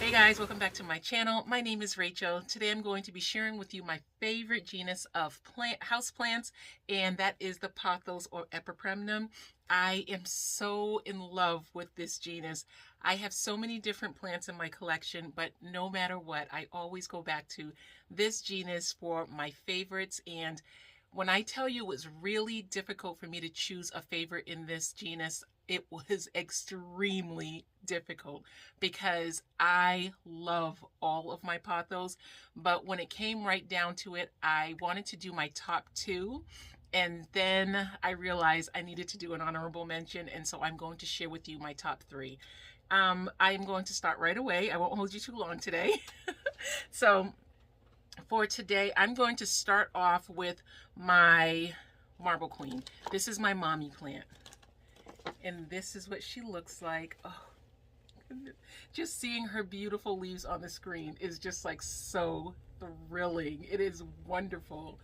Hey guys, welcome back to my channel. My name is Rachel. Today I'm going to be sharing with you my favorite genus of house plants, and that is the Pothos or Epipremnum. I am so in love with this genus. I have so many different plants in my collection, but no matter what, I always go back to this genus for my favorites. And when I tell you it was really difficult for me to choose a favorite in this genus, it was extremely difficult because I love all of my pothos. But when it came right down to it, I wanted to do my top two. And then I realized I needed to do an honorable mention. And so I'm going to share with you my top three. I'm going to start right away. I won't hold you too long today. So for today, I'm going to start off with my Marble Queen. This is my mommy plant. And this is what she looks like. Oh, goodness. Just seeing her beautiful leaves on the screen is just like so thrilling. It is wonderful.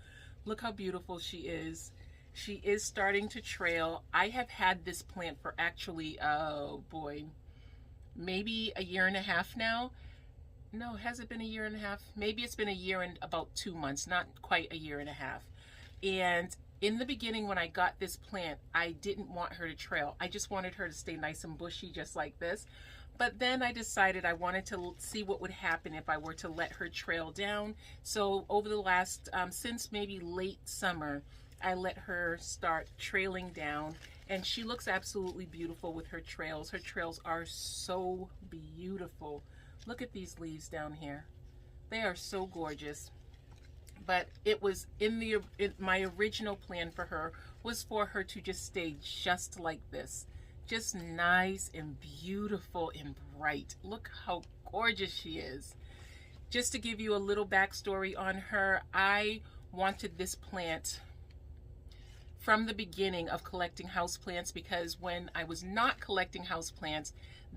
Look how beautiful she is. She is starting to trail. I have had this plant for actually, oh boy, maybe a year and a half now. No, has it been a year and a half? Maybe it's been a year and about 2 months, not quite a year and a half. And in the beginning, when I got this plant, I didn't want her to trail. I just wanted her to stay nice and bushy, just like this. But then I decided I wanted to see what would happen if I were to let her trail down. So over the last, since maybe late summer, I let her start trailing down. And she looks absolutely beautiful with her trails. Her trails are so beautiful. Look at these leaves down here. They are so gorgeous. But it was my original plan for her was for her to just stay just like this. Just nice and beautiful and bright. Look how gorgeous she is. Just to give you a little backstory on her, I wanted this plant from the beginning of collecting houseplants, because when I was not collecting houseplants,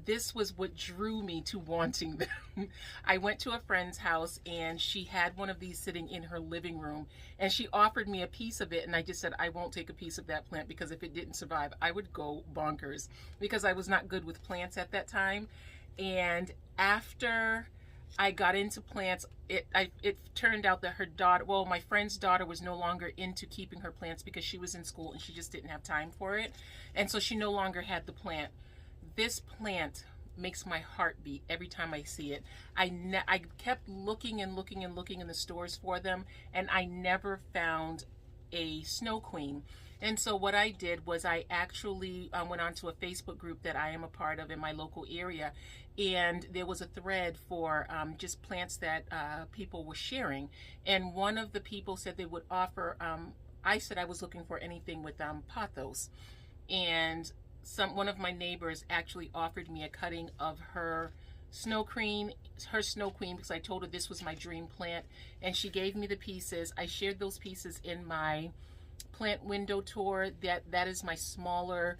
this was what drew me to wanting them. I went to a friend's house and she had one of these sitting in her living room, and she offered me a piece of it, and I just said I won't take a piece of that plant, because if it didn't survive I would go bonkers, because I was not good with plants at that time. And after I got into plants, it turned out that her daughter, well, my friend's daughter was no longer into keeping her plants because she was in school and she just didn't have time for it. And so she no longer had the plant. This plant makes my heart beat every time I see it. I kept looking and looking and looking in the stores for them, and I never found a Snow Queen. And so what I did was I actually went onto a Facebook group that I am a part of in my local area, and there was a thread for just plants that people were sharing. And one of the people said they would offer, I said I was looking for anything with pothos. And one of my neighbors actually offered me a cutting of her Snow Queen, because I told her this was my dream plant, and she gave me the pieces. I shared those pieces in my plant window tour. That is my smaller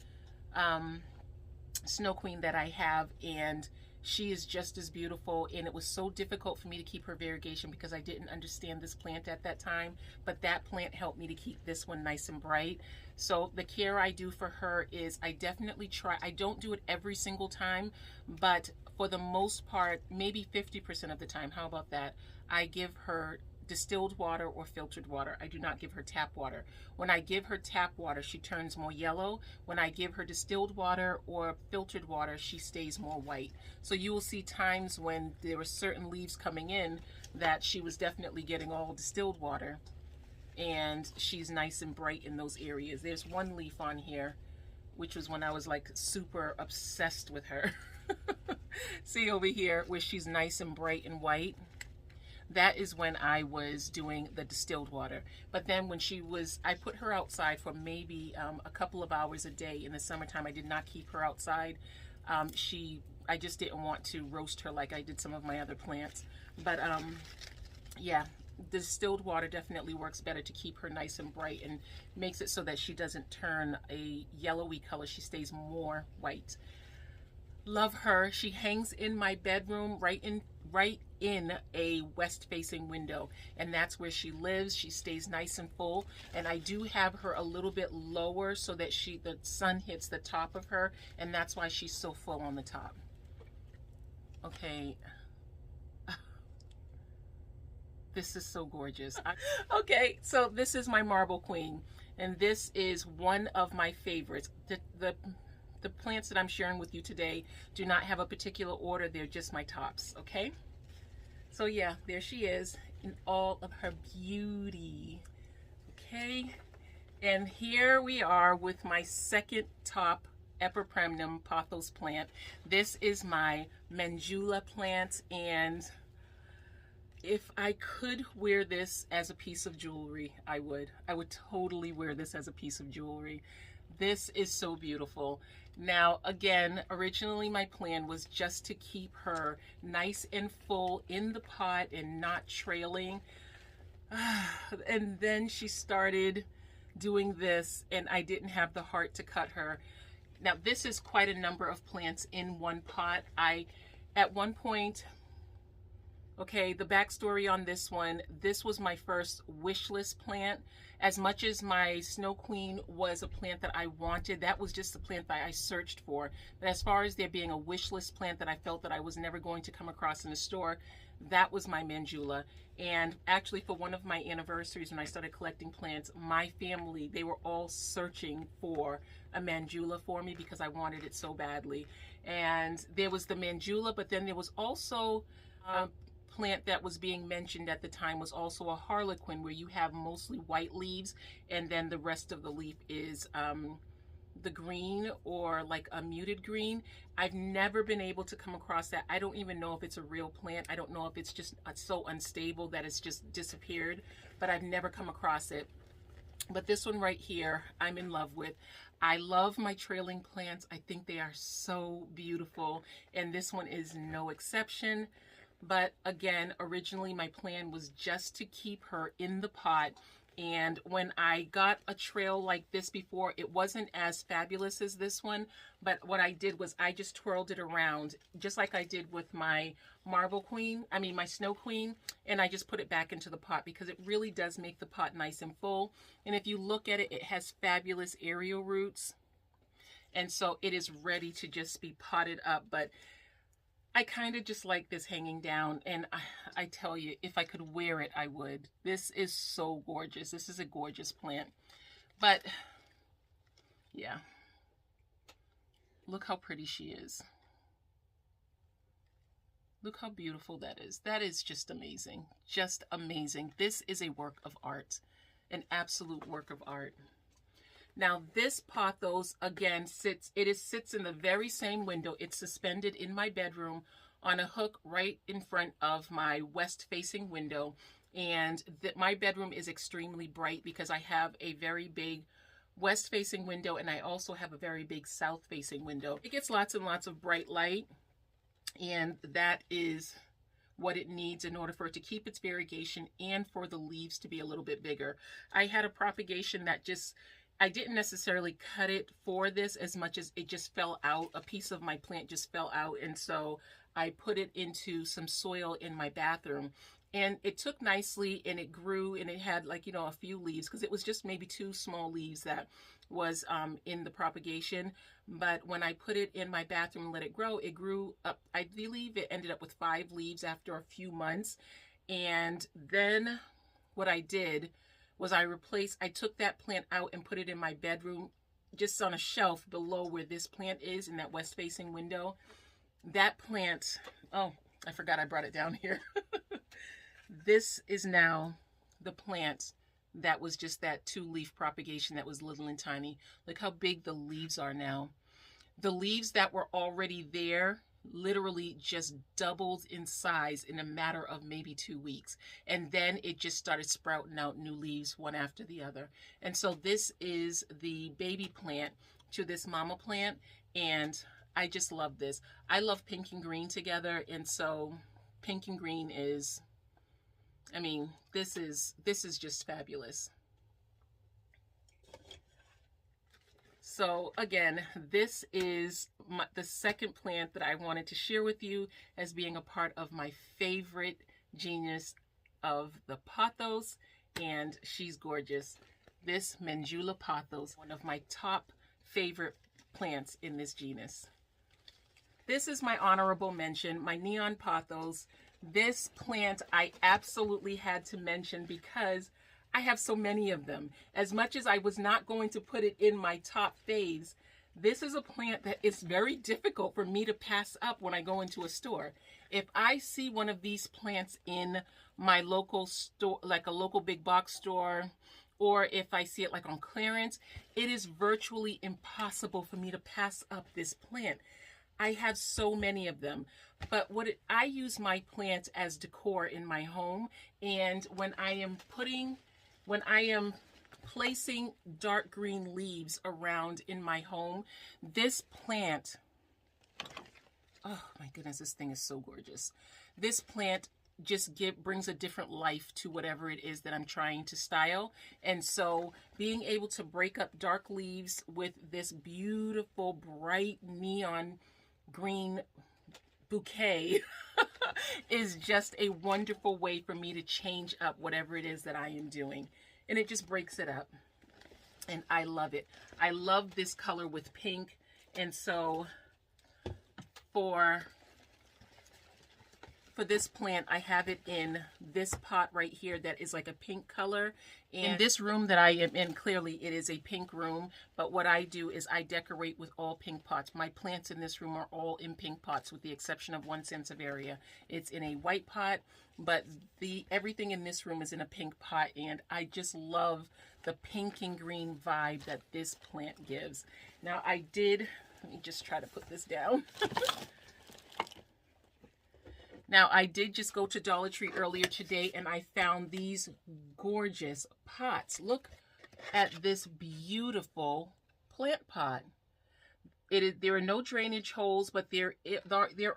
Snow Queen that I have, and she is just as beautiful. And it was so difficult for me to keep her variegation because I didn't understand this plant at that time, but that plant helped me to keep this one nice and bright. So the care I do for her is I definitely try, I don't do it every single time, but for the most part, maybe 50% of the time, how about that, I give her distilled water or filtered water. I do not give her tap water. When I give her tap water, she turns more yellow. When I give her distilled water or filtered water, she stays more white. So you will see times when there were certain leaves coming in that she was definitely getting all distilled water, and she's nice and bright in those areas. There's one leaf on here, which was when I was like super obsessed with her. See over here where she's nice and bright and white? That is when I was doing the distilled water. But then when I put her outside for maybe a couple of hours a day in the summertime. I did not keep her outside. I just didn't want to roast her like I did some of my other plants. But yeah, the distilled water definitely works better to keep her nice and bright, and makes it so that she doesn't turn a yellowy color. She stays more white. Love her. She hangs in my bedroom right in a west facing window, and that's where she lives. She stays nice and full, and I do have her a little bit lower so that the sun hits the top of her, and that's why she's so full on the top. Okay, this is so gorgeous. Okay, so this is my marble queen, and this is one of my favorites. The plants that I'm sharing with you today do not have a particular order. They're just my tops, okay? So yeah, there she is in all of her beauty, okay? And here we are with my second top Epipremnum Pothos plant. This is my Mandula plant, and if I could wear this as a piece of jewelry, I would. I would totally wear this as a piece of jewelry. This is so beautiful. Now, again, originally my plan was just to keep her nice and full in the pot and not trailing. And then she started doing this, and I didn't have the heart to cut her. Now, this is quite a number of plants in one pot. At one point, okay, the backstory on this one, this was my first wish list plant. As much as my Snow Queen was a plant that I wanted, that was just the plant that I searched for. But as far as there being a wish list plant that I felt that I was never going to come across in the store, that was my Mandula. And actually, for one of my anniversaries when I started collecting plants, my family, they were all searching for a Mandula for me because I wanted it so badly. And there was the Mandula, but then there was also plant that was being mentioned at the time was also a harlequin, where you have mostly white leaves and then the rest of the leaf is the green, or like a muted green. I've never been able to come across that. I don't even know if it's a real plant. I don't know if it's just so unstable that it's just disappeared, but I've never come across it. But this one right here, I'm in love with. I love my trailing plants. I think they are so beautiful, and this one is no exception. But again, originally my plan was just to keep her in the pot. And when I got a trail like this before, it wasn't as fabulous as this one. But what I did was I just twirled it around, just like I did with my marble queen, my Snow Queen. And I just put it back into the pot because it really does make the pot nice and full. And if you look at it, it has fabulous aerial roots. And so it is ready to just be potted up. But I kind of just like this hanging down, and I tell you, if I could wear it, I would. This is so gorgeous. This is a gorgeous plant. But, yeah. Look how pretty she is. Look how beautiful that is. That is just amazing. Just amazing. This is a work of art. An absolute work of art. Now, this pothos, again, sits in the very same window. It's suspended in my bedroom on a hook right in front of my west-facing window. And my bedroom is extremely bright because I have a very big west-facing window, and I also have a very big south-facing window. It gets lots and lots of bright light, and that is what it needs in order for it to keep its variegation and for the leaves to be a little bit bigger. I had a propagation that I didn't necessarily cut it for this as much as it just fell out. A piece of my plant just fell out, and so I put it into some soil in my bathroom. And it took nicely, and it grew, and it had a few leaves, because it was just maybe 2 small leaves that was in the propagation. But when I put it in my bathroom and let it grew up. I believe it ended up with 5 leaves after a few months. And then what I did was I took that plant out and put it in my bedroom, just on a shelf below where this plant is in that west-facing window. That plant, oh, I forgot I brought it down here. This is now the plant that was just that 2-leaf propagation that was little and tiny. Look how big the leaves are now. The leaves that were already there literally just doubled in size in a matter of maybe 2 weeks. And then it just started sprouting out new leaves one after the other. And so this is the baby plant to this mama plant. And I just love this. I love pink and green together. And so pink and green is, this is just fabulous. So again, this is the second plant that I wanted to share with you as being a part of my favorite genus of the pothos, and she's gorgeous. This Mandula pothos, one of my top favorite plants in this genus. This is my honorable mention, my neon pothos. This plant I absolutely had to mention because I have so many of them. As much as I was not going to put it in my top faves, this is a plant that is very difficult for me to pass up when I go into a store. If I see one of these plants in my local store, like a local big box store, or if I see it like on clearance, it is virtually impossible for me to pass up this plant. I have so many of them, but I use my plants as decor in my home, and when I am placing dark green leaves around in my home, this plant, oh my goodness, this thing is so gorgeous. This plant just brings a different life to whatever it is that I'm trying to style. And so being able to break up dark leaves with this beautiful bright neon green bouquet is just a wonderful way for me to change up whatever it is that I am doing. And it just breaks it up. And I love it. I love this color with pink. And so for this plant, I have it in this pot right here that is like a pink color. And in this room that I am in, clearly it is a pink room, but what I do is I decorate with all pink pots. My plants in this room are all in pink pots with the exception of one sansevieria. It's in a white pot, but everything in this room is in a pink pot, and I just love the pink and green vibe that this plant gives. Now let me just try to put this down. Now, I did just go to Dollar Tree earlier today, and I found these gorgeous pots. Look at this beautiful plant pot. There are no drainage holes, but there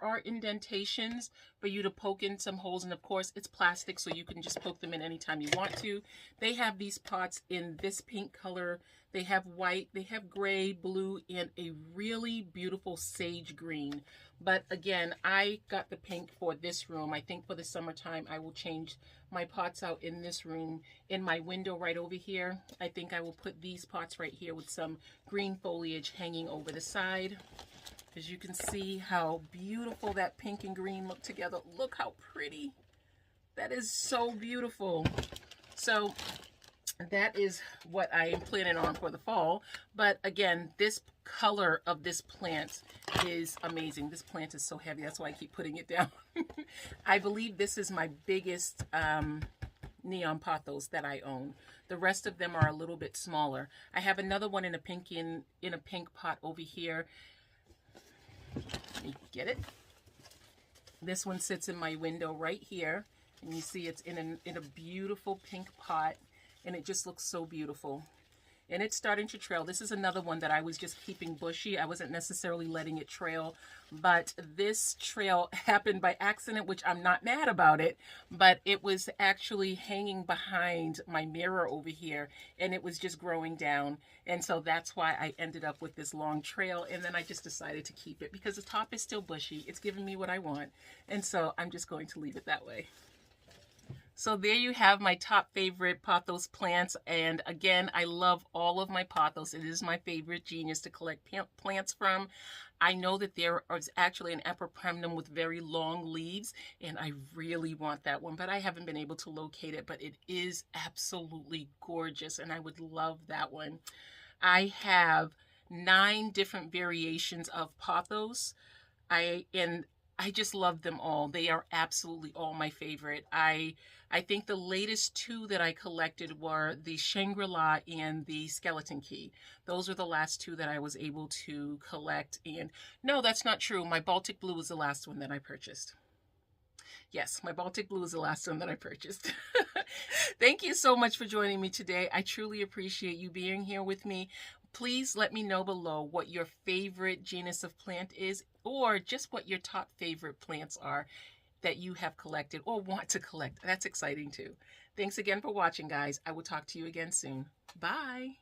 are indentations for you to poke in some holes. And of course, it's plastic, so you can just poke them in anytime you want to. They have these pots in this pink color. They have white, they have gray, blue, and a really beautiful sage green. But again, I got the pink for this room. I think for the summertime, I will change my pots out in this room. In my window right over here, I think I will put these pots right here with some green foliage hanging over the side. As you can see how beautiful that pink and green look together. Look how pretty. That is so beautiful. So that is what I am planning on for the fall. But again, this color of this plant is amazing. This plant is so heavy. That's why I keep putting it down. I believe this is my biggest neon pothos that I own. The rest of them are a little bit smaller. I have another one in a pink pot over here. Let me get it. This one sits in my window right here, and you see it's in a beautiful pink pot. And it just looks so beautiful. And it's starting to trail. This is another one that I was just keeping bushy. I wasn't necessarily letting it trail, but this trail happened by accident, which I'm not mad about it, but it was actually hanging behind my mirror over here, and it was just growing down. And so that's why I ended up with this long trail, and then I just decided to keep it because the top is still bushy. It's giving me what I want, and so I'm just going to leave it that way. So there you have my top favorite pothos plants. And again, I love all of my pothos. It is my favorite genus to collect plants from. I know that there is actually an epipremnum with very long leaves, and I really want that one, but I haven't been able to locate it, but it is absolutely gorgeous, and I would love that one. I have 9 different variations of pothos. I just love them all. They are absolutely all my favorite. I think the latest 2 that I collected were the Shangri-La and the Skeleton Key. Those are the last 2 that I was able to collect. And no, that's not true. My Baltic Blue was the last one that I purchased. Yes, my Baltic Blue is the last one that I purchased. Thank you so much for joining me today. I truly appreciate you being here with me. Please let me know below what your favorite genus of plant is, or just what your top favorite plants are that you have collected or want to collect. That's exciting too. Thanks again for watching, guys. I will talk to you again soon. Bye.